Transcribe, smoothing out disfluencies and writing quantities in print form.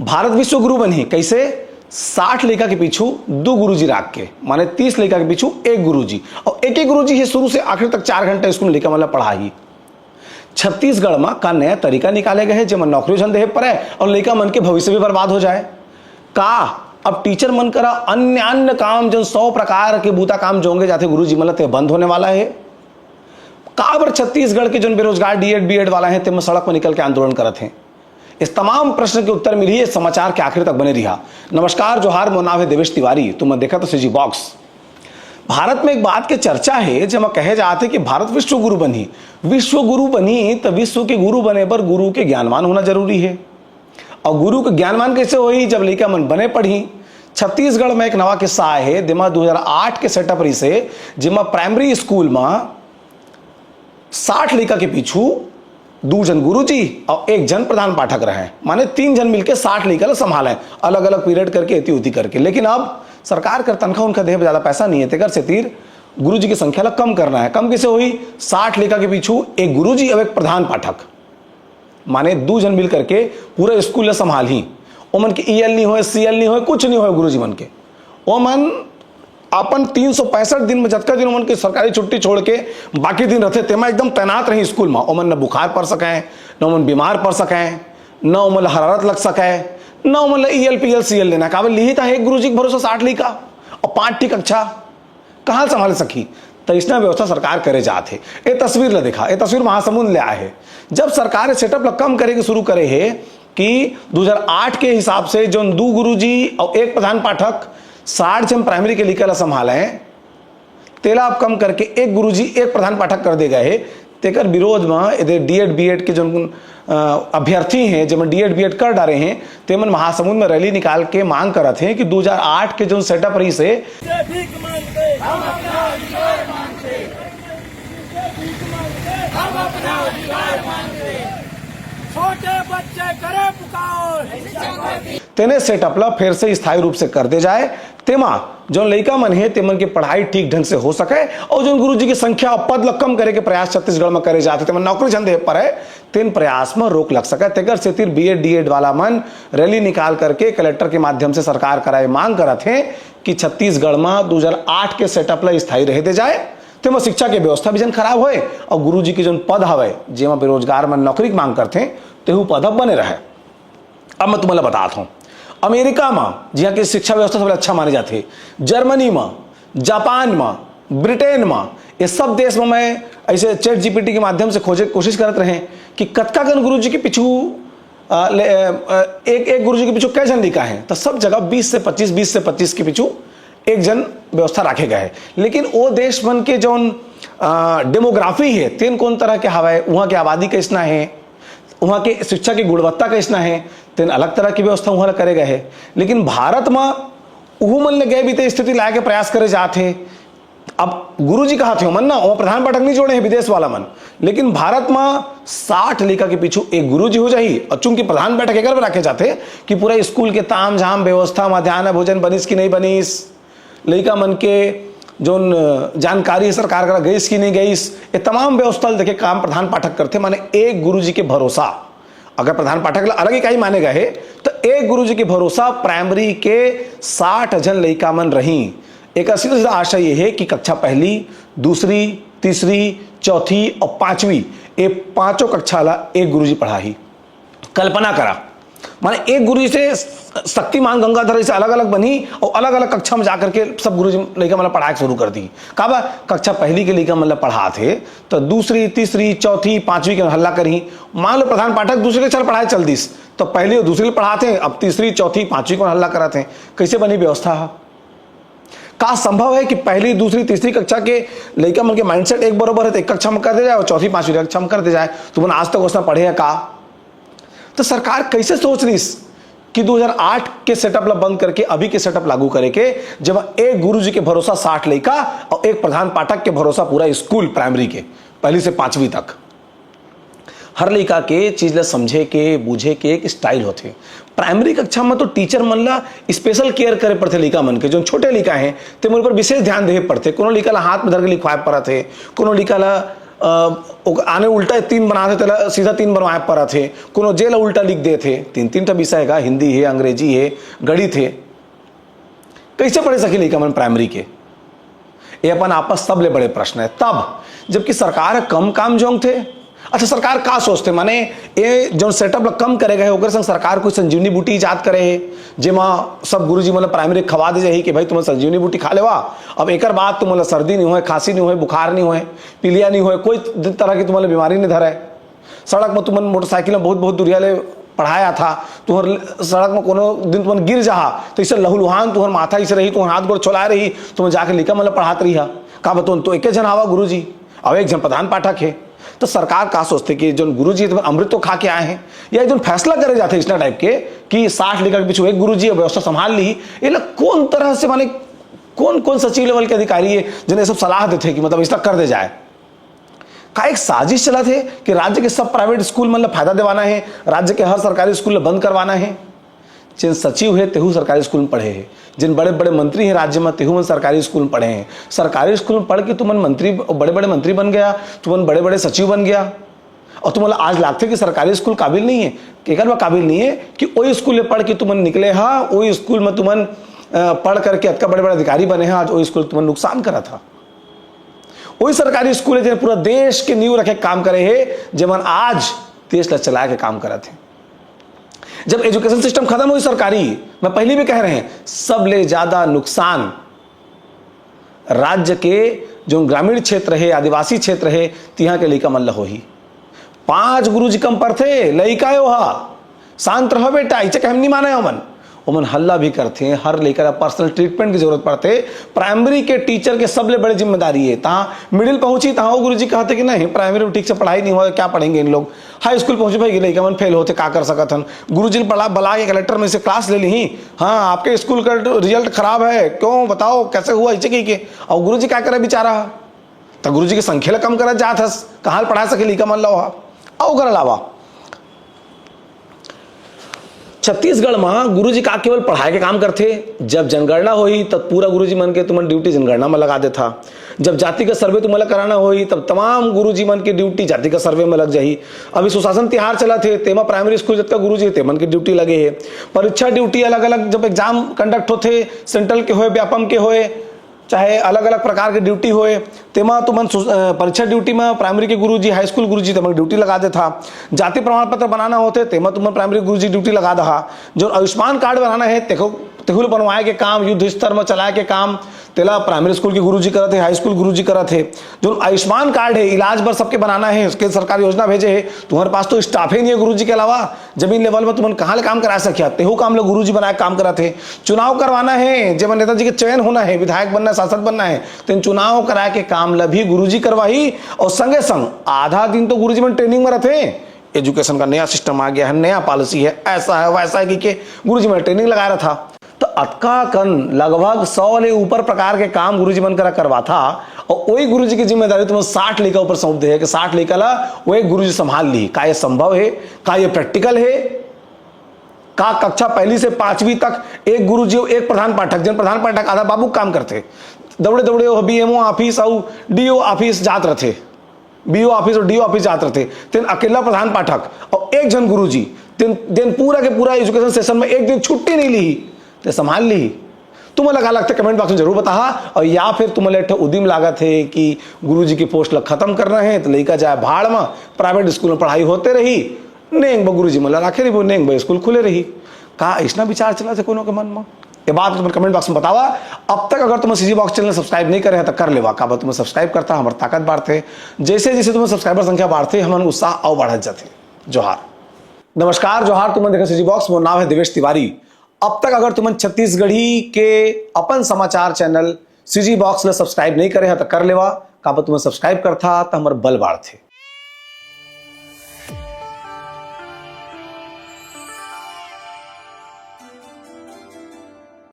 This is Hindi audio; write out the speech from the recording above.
भारत विश्व गुरु बनी कैसे? 60 लड़का के पीछू 2 गुरुजी राख के, माने 30 लड़का के पीछू 1 गुरुजी, और एक गुरुजी ही शुरू से आखिर तक 4 घंटे स्कूल में लड़का मतलब पढ़ाई। छत्तीसगढ़ में का नया तरीका निकाले गए हैं जब नौकरी झन दे पर है और लड़का मन के भविष्य भी बर्बाद हो जाए का। अब टीचर मन करा अन्य काम जो 100 प्रकार के बूता काम जोंगे जाते गुरुजी मतलब ते बंद होने वाला है का। बर छत्तीसगढ़ के जो बेरोजगार डीएड बीएड वाला है ते सड़क पर निकल के आंदोलन करते हैं। इस तमाम प्रश्न के उत्तर मिली है समाचार के आखिर तक बने रहा। नमस्कार, जोहार, मोर नाम है देवेश तिवारी, तुम देखा तो सीजी बॉक्स। भारत में एक बात की चर्चा है जब कहे जाते कि भारत विश्व गुरु बनी। विश्व गुरु बनी तो विश्व के गुरु बने पर गुरु के ज्ञानवान होना जरूरी है। और गुरु के ज्ञानवान कैसे हुई? जब लड़का मन बने पढ़ी। छत्तीसगढ़ में एक नवा किस्सा है दिमा 2008 के सेटअप रही से जिमा प्राइमरी स्कूल में 60 लड़का के पीछू 2 जन गुरुजी और 1 जन प्रधान पाठक रहे, माने 3 जन मिलकर 60 लड़का संभाले अलग अलग पीरियड करके इति उति करके। लेकिन अब सरकार का तनख्वाह उनका देह ज्यादा पैसा नहीं है तेकर से तीर गुरुजी की संख्या कम करना है। कम कैसे हुई? 60 लड़का के पीछू 1 गुरुजी और 1 प्रधान पाठक, माने 2 जन मिल करके पूरे स्कूल संभाल ही। ओमन के ईएल नहीं हो, सीएल नहीं हो, कुछ नहीं हो गुरुजी मन के। ओमन अपन 365 दिन में जतका दिन ओमन के सरकारी छुट्टी छोड़ के बाकी दिन रहते तेमा एकदम तैनात रही स्कूल में। ओमन न बुखार पड़ सके, न ओमन बीमार पड़ सके, न ओमन हरारत लग सके, न ओमन ईएल पीएल सीएल लेना काबल लिही था। एक गुरुजी के भरोसा 60 लड़का और 5 ठी कक्षा कहाँ संभाल सकी? तो इसना व्यवस्था सरकार करे जाते। ये तस्वीर ला देखा, ये तस्वीर महासमुंद ले आए है। जब सरकार सेटअप ला कम करे के शुरू करे है कि 2008 के हिसाब से जो 2 गुरुजी और 1 प्रधान पाठक 60 जन प्राइमरी के लिखा संभाले हैं, तेला अब कम करके 1 गुरुजी 1 प्रधान पाठक कर दे गए। तेकर विरोध में इधर डीएड बीएड के जो अभ्यर्थी हैं जब डीएड बीएड कर डाले हैं तेमन महासमुंद में रैली निकाल के मांग करते हैं कि 2008 के जो सेटअप रही से छोटे बच्चे करे पुकार तेने सेटअप ला फिर से स्थायी रूप से कर दे जाए तेमा जो लड़का मन है तेमन की पढ़ाई ठीक ढंग से हो सके और जो गुरुजी की संख्या और पद कम करे के प्रयास छत्तीसगढ़ में करे जाते तेमन नौकरी झंडे पर है तेन प्रयास में रोक लग सके। तेकर से तीर बीएड डीएड वाला मन रैली निकाल करके कलेक्टर के माध्यम से सरकार कराए मांग करते हैं कि छत्तीसगढ़ में 2008 के सेटअप ला स्थायी रह दे जाए। तेमा शिक्षा की व्यवस्था भी जन खराब होए और गुरुजी की जो पद हवे जेमा बेरोजगार मन नौकरी की मांग करते तेहू पद बने रहे। अब मैं तुम्हें बताता हूँ, अमेरिका में जहाँ की शिक्षा व्यवस्था सबसे अच्छा माने जाते, जर्मनी में, जापान में, ब्रिटेन में, ये सब देश में मैं ऐसे चैट जीपीटी के माध्यम से खोजे कोशिश करते रहे कि कतका गण गुरुजी के पीछू एक गुरुजी के पीछू कै जन लिखा है, तो सब जगह 20 से 25 के पीछू 1 जन व्यवस्था रखे गए। लेकिन वो देश मन के जो डेमोग्राफी है तेन कौन तरह के हवा है, वहाँ की आबादी कैसना है, वहाँ की शिक्षा की गुणवत्ता कैसना है, तेन अलग तरह की व्यवस्था वहाँ करे गए है। लेकिन भारत में वो मन ले गए भी स्थिति लाए के प्रयास करे जाते। अब गुरुजी कहा थे मन ना वहाँ प्रधान पाठक नहीं जोड़े हैं विदेश वाला मन, लेकिन भारत में 60 लड़का के पीछू 1 गुरुजी हो जाही। और चूंकि प्रधान पाठक एक रखे जाते कि पूरा स्कूल के ताम झाम व्यवस्था मध्याह्न भोजन बनिस की नहीं बनिस, लड़का मन के जो जानकारी सरकार का गई की नहीं गई, ये तमाम व्यवस्था देखे काम प्रधान पाठक करते। माने 1 गुरुजी के भरोसा, अगर प्रधान पाठक अलग ही कहीं माने गए तो 1 गुरुजी के भरोसा प्राइमरी के 60 जन लड़का मन रही। एक सीधा सीधा आशा ये है कि कक्षा पहली, दूसरी, तीसरी, चौथी और 5वीं ये 5 कक्षा ला 1 गुरुजी पढ़ाई। कल्पना करा माने 1 गुरुजी से शक्तिमान गंगाधर से अलग अलग बनी और अलग अलग कक्षा में जाकर के सब गुरुजी लड़का मतलब पढ़ाई शुरू कर दी। काबा कक्षा पहली के लड़का मतलब पढ़ाते तो दूसरी, तीसरी, चौथी, 5वीं के हल्ला करी। मान लो प्रधान पाठक दूसरे के चल पढ़ाई चल दिस तो पहली और दूसरी पढ़ाते, अब तीसरी, चौथी, 5वीं को हल्ला कराते। कैसे बनी व्यवस्था? का संभव है कि पहली, दूसरी, तीसरी कक्षा के लड़का मन के माइंडसेट एक बराबर है तो 1 कक्षा में कर दे जाए और चौथी, 5वीं कक्षा में कर दे जाए? तुमने आज तक उसना पढ़े है का? तो सरकार कैसे सोच रही कि 2008 के सेटअप ला बंद करके अभी के सेटअप लागू करे के, जब 1 गुरुजी के भरोसा 60 लड़का और 1 प्रधान पाठक के भरोसा पूरा स्कूल प्राइमरी के पहली से 5वीं तक। हर लड़का के चीज ला समझे के बूझे के एक स्टाइल होते। प्राइमरी कक्षा में तो टीचर मन ला स्पेशल केयर करे पड़ते लड़का मन के, जो छोटे लड़का हैं ते मन पर विशेष ध्यान देवे पड़ते। कोनो लड़का ला हाथ में धर के लिखवाए पड़ते, कोनो लड़का ला आने उल्टा 3 बनाते तेला सीधा 3 बनवाए पर थे, कोनो जेल उल्टा लिख दे थे। 3 विषय का हिंदी है, अंग्रेजी है, गणित है, कैसे पढ़े सके लड़का मन प्राइमरी के? ये अपन आपस सबले बड़े प्रश्न है। तब जबकि सरकार कम काम जोंग थे। अच्छा, सरकार का सोचते माने ये जो सेटअप कम करेगा है संग सरकार कोई संजीवनी बूटी इजाद करे है, जेमा सब गुरुजी मतलब प्राइमरी खवा दे जाही कि भाई तुम संजीवनी बूटी खा लेवा, अब एक बात तुम्हारा सर्दी नहीं हो, खांसी नहीं हो, बुखार नहीं हो, पीलिया नहीं हो, कोई तरह की तुम्हारे बीमारी नहीं धरे। सड़क में तुम मोटरसाइकिल में बहुत बहुत दूरिया ले पढ़ाया था, तुहर सड़क में कोनो दिन तुम गिर जा तो इसे लहूलुहान तुहर माथा इसे रही, तुम हाथ गोड़ चला रही, तुम जाके लिखा मतलब पढ़ात रही है का बतौन तो एक जन आवा गुरु जी अब एक जन प्रधान पाठक है। तो सरकार का सोचते कि जो गुरु जी अमृत तो खा के आए हैं, या जो फैसला करे जाते इस टाइप के कि 60 लेकर के पीछे एक गुरु जी व्यवस्था संभाल ली, ये लोग कौन तरह से माने कौन कौन सचिव लेवल के अधिकारी है जिन्हें सब सलाह देते कि मतलब इसका कर दे जाए? का एक साजिश चला थे कि राज्य के सब प्राइवेट स्कूल मतलब फायदा दिवाना है, राज्य के हर सरकारी स्कूल बंद करवाना है। जिन सचिव है तेहू सरकारी स्कूल में पढ़े हैं, जिन बड़े बड़े मंत्री हैं राज्य में तेहू मन सरकारी स्कूल में पढ़े हैं। सरकारी स्कूल में पढ़ के तुमन मंत्री बड़े बड़े मंत्री बन गया, तुमन बड़े बड़े सचिव बन गया, और तुम आज लागते कि सरकारी स्कूल काबिल नहीं है। केकर में काबिल नहीं है कि वही स्कूल में पढ़ के तुमन निकले हा, वही स्कूल में तुमन पढ़ करके अतका बड़े बड़े अधिकारी बने हैं, आज वही स्कूल तुमन नुकसान करा था। वही सरकारी स्कूल है जिन्हें पूरा देश के नींव रखे काम करे है, जमन आज देश ला चला के काम करा थे। जब एजुकेशन सिस्टम खत्म हुई सरकारी, मैं पहले भी कह रहे हैं, सबले ज्यादा नुकसान राज्य के जो ग्रामीण क्षेत्र है, आदिवासी क्षेत्र है, तिहा के लइका मन हो ही 5 गुरुजी कम पर थे लइका शांत रहो बेटा, इसे कहम नहीं माने ओमन हल्ला भी करते हैं, हर लेकर पर्सनल ट्रीटमेंट की जरूरत पड़ते। प्राइमरी के टीचर के सबले बड़ी जिम्मेदारी है। तहाँ मिडिल पहुंची तहाँ गुरुजी कहते कि नहीं प्राइमरी में ठीक से पढ़ाई नहीं हो, क्या पढ़ेंगे इन लोग। हाई स्कूल पहुंचे भाई लड़का मन फेल होते का कर सकत हन, गुरुजी ने पढ़ा बला के कलेक्टर में से क्लास ले ली, हाँ आपके स्कूल का रिजल्ट खराब है, क्यों बताओ कैसे हुआ इसे कही के, और गुरुजी क्या करे बेचारा, तो गुरुजी की संख्या कम करा जात हस, कहाँ पढ़ा सके लिखा मन लो। और अलावा छत्तीसगढ़ में गुरुजी का केवल पढ़ाई के काम करते, जब जनगणना होई तब पूरा गुरुजी मन के तुमन ड्यूटी जनगणना में लगा देता, जब जाति का सर्वे तुम्हें कराना होई तब तमाम गुरुजी मन की ड्यूटी जाति का सर्वे में लग जाही। अभी सुशासन तिहार चला थे, तेमा प्राइमरी स्कूल जब गुरुजी थे मन की ड्यूटी लगे है। परीक्षा ड्यूटी अलग अलग जब एग्जाम कंडक्ट होते, सेंट्रल के होए व्यापम के होए, चाहे अलग अलग प्रकार के ड्यूटी होए, तेमा तुमन परीक्षा ड्यूटी में प्राइमरी के गुरुजी, हाई स्कूल गुरुजी तमन ड्यूटी लगा देता। जाति प्रमाण पत्र बनाना होते तेमा तुमन प्राइमरी गुरुजी ड्यूटी लगा दहा। जो आयुष्मान कार्ड बनाना है तेहुल बनवाए के काम, युद्ध स्तर में चलाए के काम तेला प्राइमरी स्कूल के गुरुजी करत है, हाई स्कूल गुरुजी करत है। जो आयुष्मान कार्ड है इलाज बर सबके बनाना है, उसके सरकार योजना भेजे है, तुम्हारे पास तो स्टाफ ही नहीं है गुरुजी के अलावा, जमीन लेवल में तुमन कहाँ ले काम करा सकिया, तेहू काम लोग गुरुजी बनाए काम करत है। चुनाव करवाना है, जब नेताजी के चयन होना है, विधायक बनना है, सांसद बनना है, तो चुनाव कराए के काम ला भी गुरुजी करवाही। और संगे संग आधा दिन तो गुरुजी में ट्रेनिंग में रहते, एजुकेशन का नया सिस्टम आ गया है, नया पॉलिसी है, ऐसा है वैसा है कि गुरुजी में ट्रेनिंग लगा रहा था। तो अतका कन लगभग 100 ले ऊपर प्रकार के काम गुरुजी मन करा करवा था, और वही गुरुजी की जिम्मेदारी तुम्हें 60 लेकर ऊपर सौंप दे है कि 60 लेकर ला वो एक गुरुजी संभाल ली। का ये संभव है? का ये प्रैक्टिकल है? का कक्षा 1 से 5वीं तक एक गुरुजी एक प्रधान पाठक, जिन प्रधान पाठक आधा बाबू काम करते, दौड़े दौड़े BMO ऑफिस और DO ऑफिस जात रहे, BO ऑफिस और DO ऑफिस जात रहे, तेन अकेला प्रधान पाठक और एक जन गुरुजी दिन पूरा के पूरा एजुकेशन सेशन में एक दिन छुट्टी नहीं ली, ते संभाल ली। तुम्हें लगा लगता कमेंट बॉक्स में जरूर बता, और या फिर तुम्हें उद्यम लागत है कि गुरुजी की पोस्ट खत्म करना है तो लेकर जाए भाड़ में, प्राइवेट स्कूल में पढ़ाई होते रही, नेंग गुरुजी मतलब आखिर वो नेंग स्कूल खुले रही। का ऐसा विचार चला थे कोनो के मन में? ये बात तुम्हें कमेंट बॉक्स में बतावा। अब तक अगर तुम्हें CG बॉक्स चैनल सब्सक्राइब नहीं करे तो कर लेवा, का तुम्हें सब्सक्राइब करता हमारे ताकत बढ़ते, जैसे जैसे तुम्हें सब्सक्राइबर संख्या बढ़ते हमारे उत्साह और बढ़त जाते। जोहार, नमस्कार, जोहार। तुम्हें देखा CG बॉक्स, मोर नाम है देवेश तिवारी। अब तक अगर तुमन छत्तीसगढ़ी के अपन समाचार चैनल CG बॉक्स ले सब्सक्राइब नहीं करे तो कर लेवा, का तुम्हें सब्सक्राइब करता तो हमारे बल बढ़ते।